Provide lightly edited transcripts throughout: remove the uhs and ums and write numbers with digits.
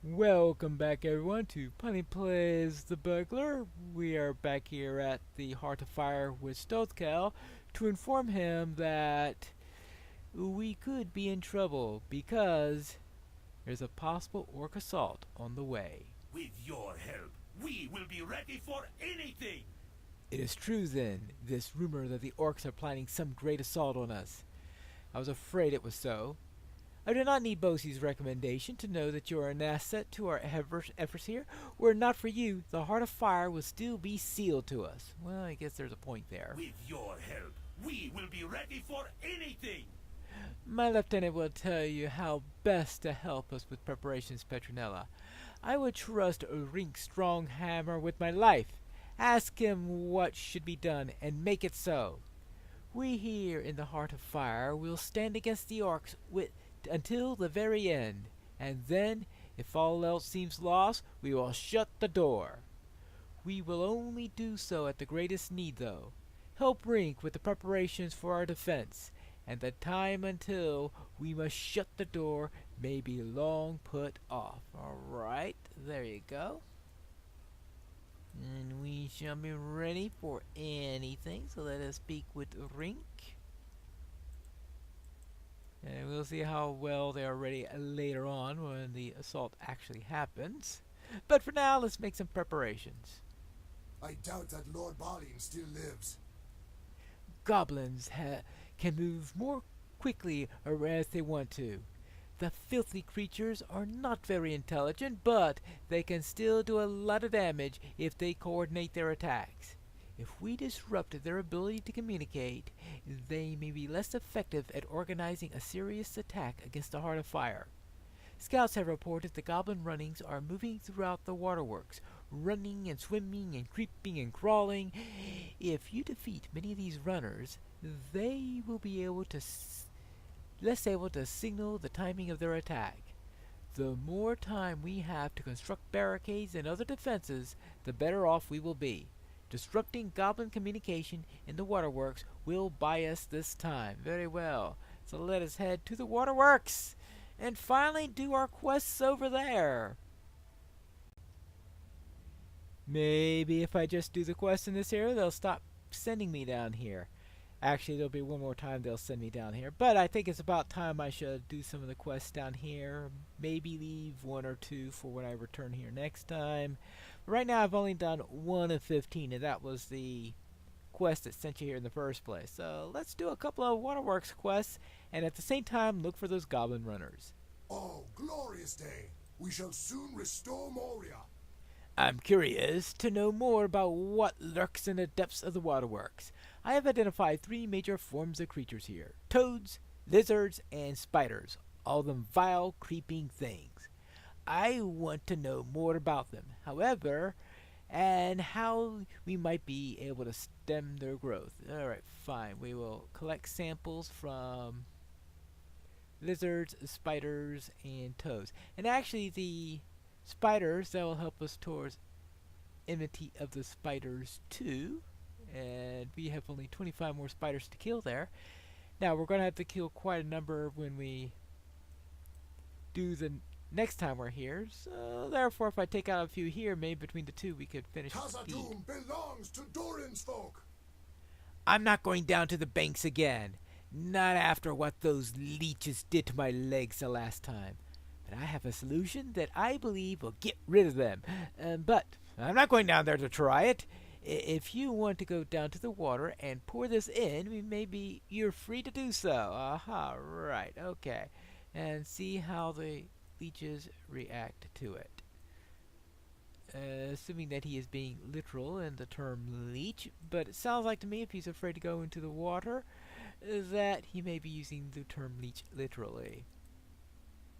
Welcome back, everyone, to Punny Plays the Burglar. We are back here at the Heart of Fire with Stothcal to inform him that we could be in trouble because there's a possible orc assault on the way. With your help, we will be ready for anything! It is true, then, this rumor that the orcs are planning some great assault on us. I was afraid it was so. I do not need Bosie's recommendation to know that you are an asset to our efforts here. Were it not for you, the Heart of Fire would still be sealed to us. Well, I guess there's a point there. With your help, we will be ready for anything! My lieutenant will tell you how best to help us with preparations, Petronella. I would trust Rink's strong hammer with my life. Ask him what should be done, and make it so. We here in the Heart of Fire will stand against the orcs until the very end, and then, if all else seems lost, we will shut the door. We will only do so at the greatest need, though. Help Rink with the preparations for our defense, and the time until we must shut the door may be long put off. Alright, there you go. And we shall be ready for anything, so let us speak with Rink. And we'll see how well they are ready later on when the assault actually happens. But for now, let's make some preparations. I doubt that Lord Balin still lives. Goblins can move more quickly or as they want to. The filthy creatures are not very intelligent, but they can still do a lot of damage if they coordinate their attacks. If we disrupt their ability to communicate, they may be less effective at organizing a serious attack against the Heart of Fire. Scouts have reported the goblin runnings are moving throughout the waterworks, running and swimming and creeping and crawling. If you defeat many of these runners, they will be less able to signal the timing of their attack. The more time we have to construct barricades and other defenses, the better off we will be. Disrupting goblin communication in the waterworks will buy us this time. Very well. So let us head to the waterworks and finally do our quests over there. Maybe if I just do the quest in this area, they'll stop sending me down here. Actually, there'll be one more time they'll send me down here. But I think it's about time I should do some of the quests down here. Maybe leave one or two for when I return here next time. But right now I've only done 1 of 15, and that was the quest that sent you here in the first place. So let's do a couple of Waterworks quests, and at the same time look for those goblin runners. Oh, glorious day! We shall soon restore Moria. I'm curious to know more about what lurks in the depths of the waterworks. I have identified 3 major forms of creatures here: toads, lizards, and spiders, all of them vile, creeping things. I want to know more about them, however, and how we might be able to stem their growth. Alright, fine. We will collect samples from lizards, spiders, and toads. And actually, the spiders, that will help us towards enmity of the spiders too. And we have only 25 more spiders to kill there. Now we're going to have to kill quite a number when we do the next time we're here. So therefore, if I take out a few here, maybe between the two we could finish the speed. Khazad-dûm belongs to Durin's folk. I'm not going down to the banks again. Not after what those leeches did to my legs the last time. But I have a solution that I believe will get rid of them. But I'm not going down there to try it. If you want to go down to the water and pour this in, maybe you're free to do so. Aha, right, okay. And see how the leeches react to it. Assuming that he is being literal in the term leech, but it sounds like to me if he's afraid to go into the water, that he may be using the term leech literally.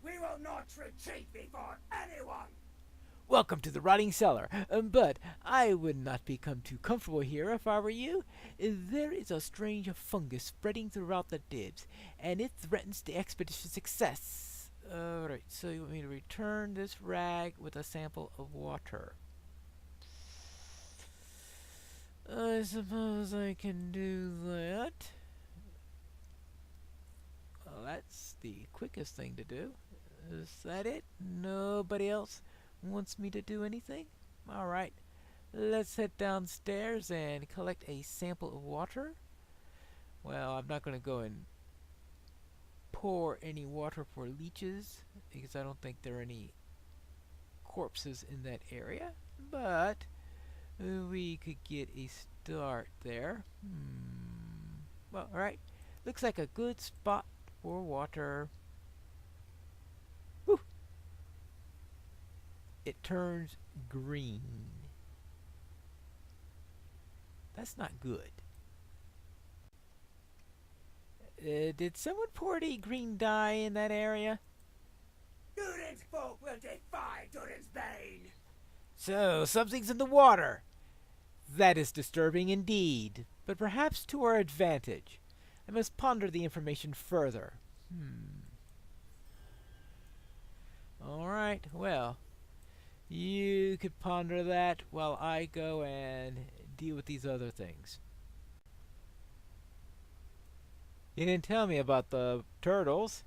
We will not retreat before anyone! Welcome to the rotting cellar, but I would not become too comfortable here if I were you. There is a strange fungus spreading throughout the dibs, and it threatens the expedition's success. Alright, so you want me to return this rag with a sample of water. I suppose I can do that. Well, that's the quickest thing to do. Is that it? Nobody else wants me to do anything? Alright, let's head downstairs and collect a sample of water. Well, I'm not going to go and pour any water for leeches because I don't think there are any corpses in that area, but we could get a start there. Well, alright, looks like a good spot for water. Whew. It turns green. That's not good. Did someone pour any green dye in that area? Durin's folk will defy Durin's bane. So, something's in the water. That is disturbing indeed, but perhaps to our advantage. I must ponder the information further. Alright, well, you could ponder that while I go and deal with these other things. You didn't tell me about the turtles.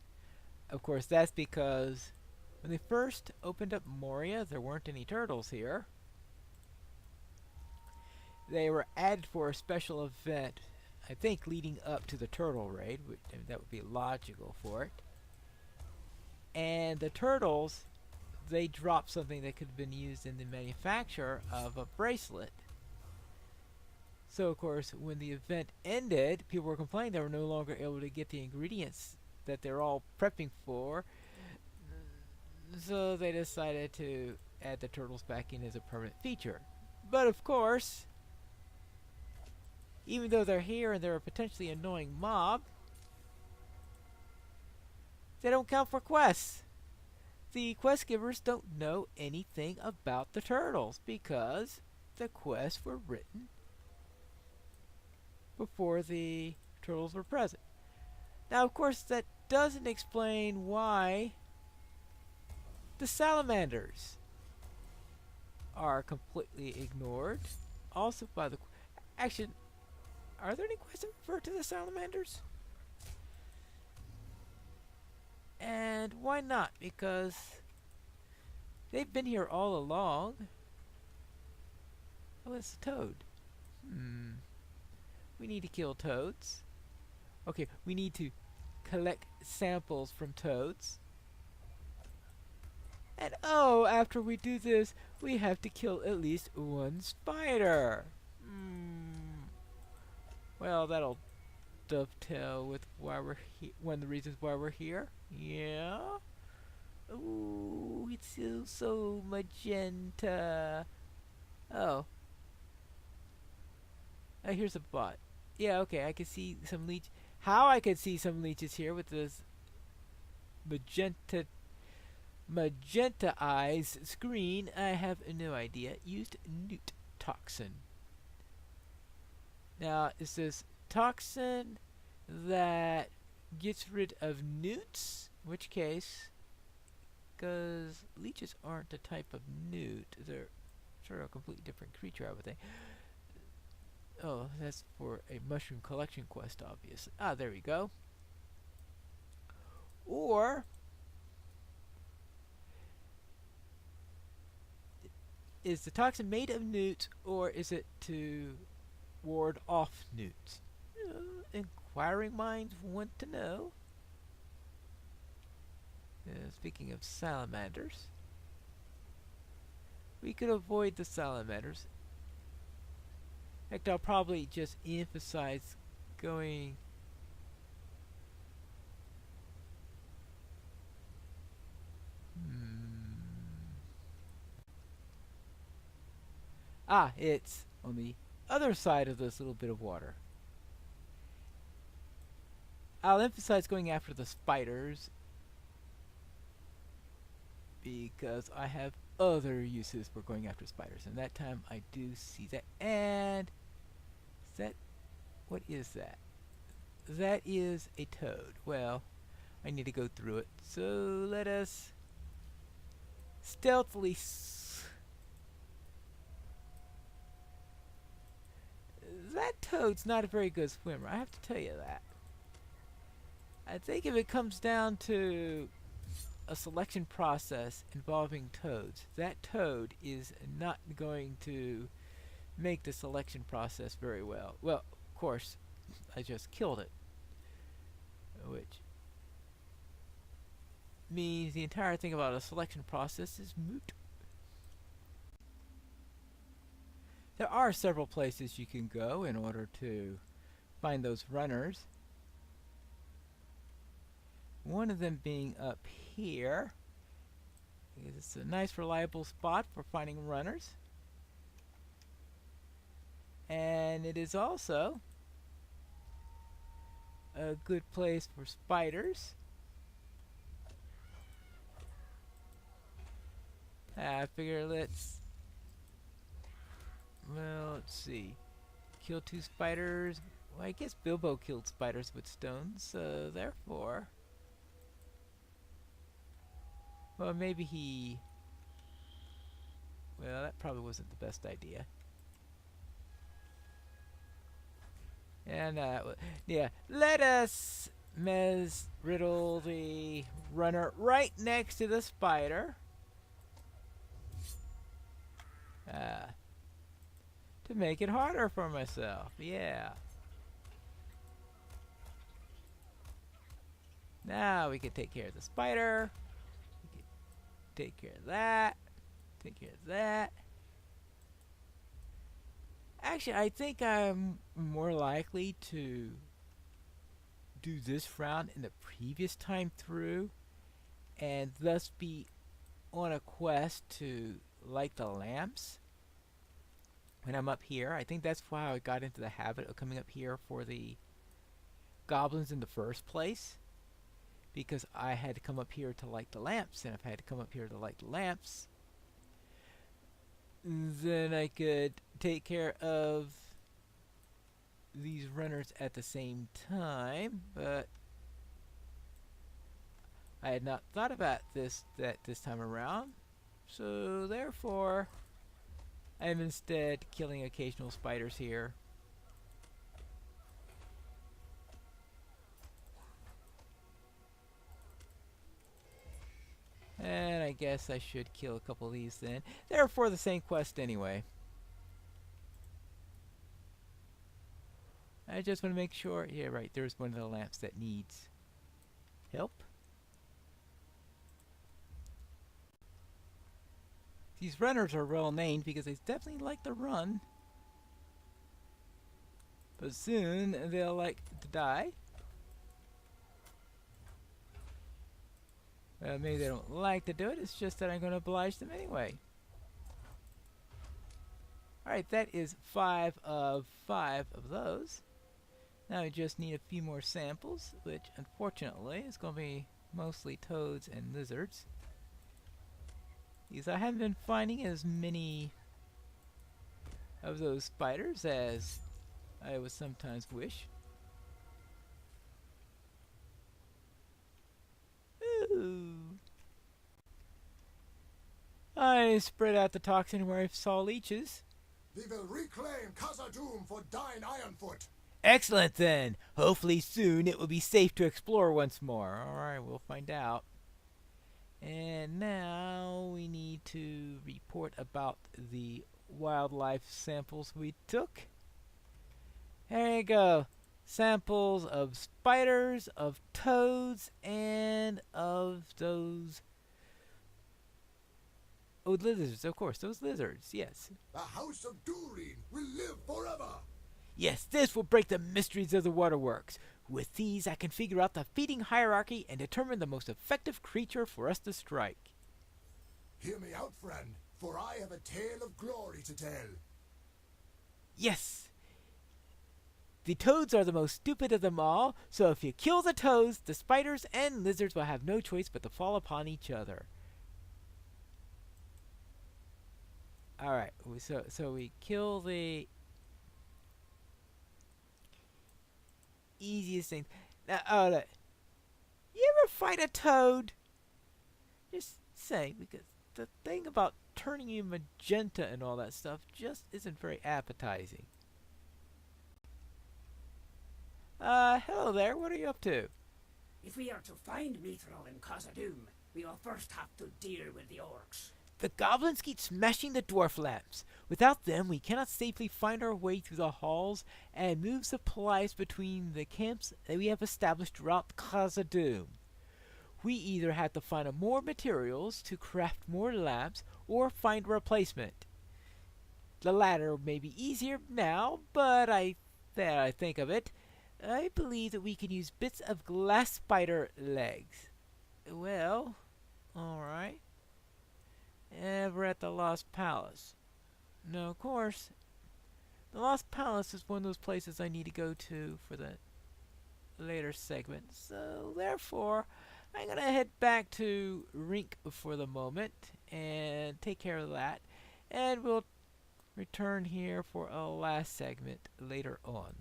Of course, that's because when they first opened up Moria, there weren't any turtles here. They were added for a special event, I think leading up to the turtle raid, which, that would be logical for it. And the turtles, they dropped something that could have been used in the manufacture of a bracelet. So, of course, when the event ended, people were complaining they were no longer able to get the ingredients that they're all prepping for. So they decided to add the turtles back in as a permanent feature. But, of course, even though they're here and they're a potentially annoying mob, they don't count for quests. The quest givers don't know anything about the turtles because the quests were written before the turtles were present. Now, of course, that doesn't explain why the salamanders are completely ignored. Also, by the actually, are there any quests that refer to the salamanders? And why not? Because they've been here all along. Oh, it's a toad. We need to kill toads. Okay, we need to collect samples from toads. And oh, after we do this, we have to kill at least one spider. Well, that'll dovetail with why we're one of the reasons why we're here. Yeah. Ooh, it's so magenta. Oh. Here's a bot. Yeah, okay, I can see some leech. How I can see some leeches here with this magenta eyes screen, I have no idea. Used newt toxin. Now, is this toxin that gets rid of newts? In which case, because leeches aren't a type of newt, they're sort of a completely different creature, I would think. Oh, that's for a mushroom collection quest, obviously. Ah, there we go. Or is the toxin made of newts, or is it to ward off newts? Inquiring minds want to know. Speaking of salamanders, we could avoid the salamanders. In fact, I'll probably just emphasize going it's on the other side of this little bit of water. I'll emphasize going after the spiders because I have other uses for going after spiders, and that time I do see that. And is that, what is that? That is a toad. Well, I need to go through it, so let us stealthily that toad's not a very good swimmer, I have to tell you that. I think if it comes down to a selection process involving toads. That toad is not going to make the selection process very well. Well, of course, I just killed it, which means the entire thing about a selection process is moot. There are several places you can go in order to find those runners. One of them being up here. It's a nice reliable spot for finding runners. And it is also a good place for spiders. I figure let's see. Kill 2 spiders. Well, I guess Bilbo killed spiders with stones, so therefore... Well, maybe he... Well, that probably wasn't the best idea. And, yeah, let us riddle the runner right next to the spider. To make it harder for myself, yeah. Now we can take care of the spider. We can take care of that. Take care of that. Actually, I think I'm more likely to do this round in the previous time through, and thus be on a quest to light the lamps when I'm up here. I think that's why I got into the habit of coming up here for the goblins in the first place, because I had to come up here to light the lamps, and if I had to come up here to light the lamps, then I could take care of these runners at the same time. But I had not thought about this time around, so therefore I am instead killing occasional spiders here. And I guess I should kill a couple of these then. They're for the same quest anyway. I just want to make sure. Yeah, right. There's one of the lamps that needs help. These runners are well named because they definitely like to run. But soon they'll like to die. Maybe they don't like to do it. It's just that I'm going to oblige them anyway. Alright, that is 5 of those. Now we just need a few more samples, which unfortunately is going to be mostly toads and lizards. Because I haven't been finding as many of those spiders as I would sometimes wish. Ooh. I spread out the toxin where I saw leeches. We will reclaim Khazad-dûm for Dine Ironfoot. Excellent then. Hopefully soon it will be safe to explore once more. Alright, we'll find out. And now we need to report about the wildlife samples we took. There you go. Samples of spiders, of toads, and of those... Oh, lizards, of course, those lizards, yes. The House of Durin will live forever. Yes, this will break the mysteries of the waterworks. With these, I can figure out the feeding hierarchy and determine the most effective creature for us to strike. Hear me out, friend, for I have a tale of glory to tell. Yes! The toads are the most stupid of them all, so if you kill the toads, the spiders and lizards will have no choice but to fall upon each other. Alright, so we kill the easiest thing. Now, look. You ever fight a toad? Just saying, because the thing about turning you magenta and all that stuff just isn't very appetizing. Hello there, what are you up to? If we are to find Mithril in Khazad-dûm, We will first have to deal with the orcs. The goblins keep smashing the dwarf lamps. Without them, we cannot safely find our way through the halls and move supplies between the camps that we have established throughout Khazad-dûm. We either have to find more materials to craft more lamps or find a replacement. The latter may be easier now, but that I think of it, I believe that we can use bits of glass spider legs. Well, alright. And we're at the Lost Palace. Now, of course, the Lost Palace is one of those places I need to go to for the later segment. So, therefore, I'm going to head back to Rink for the moment and take care of that. And we'll return here for a last segment later on.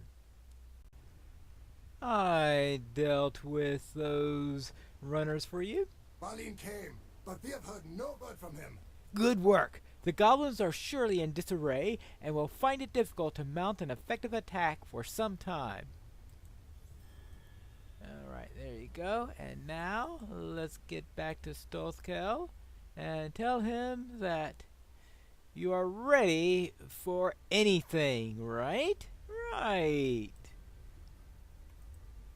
I dealt with those runners for you. Balin came, but we have heard no word from him. Good work. The goblins are surely in disarray and will find it difficult to mount an effective attack for some time. Alright, there you go. And now, let's get back to Stolthkel and tell him that you are ready for anything, right? Right.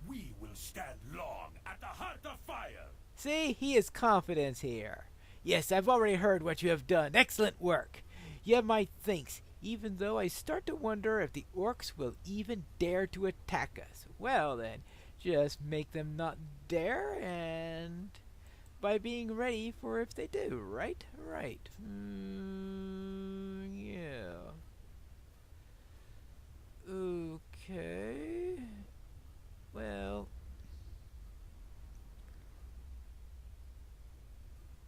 We will stand long at the heart of fire. See, he has confidence here. Yes, I've already heard what you have done. Excellent work. You have my thanks, even though I start to wonder if the orcs will even dare to attack us. Well then, just make them not dare, and by being ready for if they do, right? Right. Yeah. Okay. Well,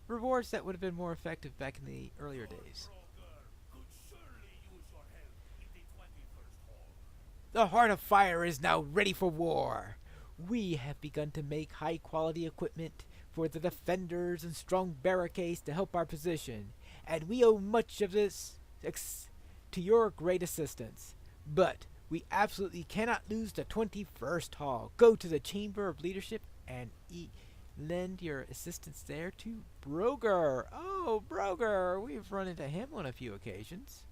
rewards that would have been more effective back in the earlier days. Burglar could surely use your help in the 21st hall. The Heart of Fire is now ready for war. We have begun to make high-quality equipment for the defenders and strong barricades to help our position, and we owe much of this to your great assistance. But we absolutely cannot lose the 21st Hall. Go to the Chamber of Leadership and lend your assistance there to Burglar. Oh, Burglar! We've run into him on a few occasions.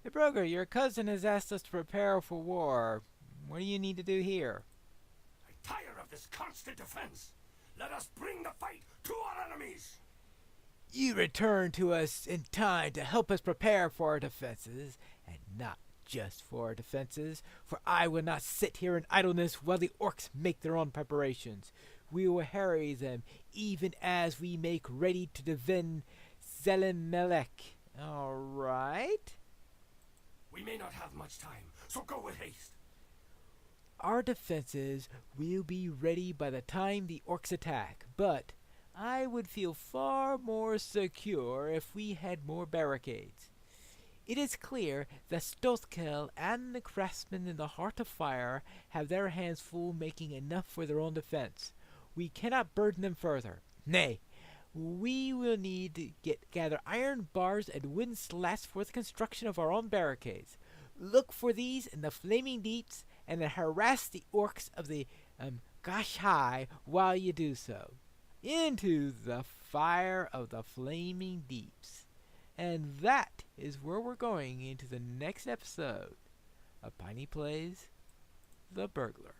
Hey, Burglar, your cousin has asked us to prepare for war. What do you need to do here? I tire of this constant defense. Let us bring the fight to our enemies. You return to us in time to help us prepare for our defenses, and not just for our defenses, for I will not sit here in idleness while the orcs make their own preparations. We will harry them, even as we make ready to defend Zelimelech. All right? We may not have much time, so go with haste. Our defenses will be ready by the time the orcs attack, but I would feel far more secure if we had more barricades. It is clear that Stolthkel and the craftsmen in the Heart of Fire have their hands full making enough for their own defense. We cannot burden them further. Nay, we will need to gather iron bars and wooden slats for the construction of our own barricades. Look for these in the flaming deeps and then harass the orcs of the Gashai while you do so. Into the fire of the flaming deeps. And that is where we're going into the next episode of Piney Plays The Burglar.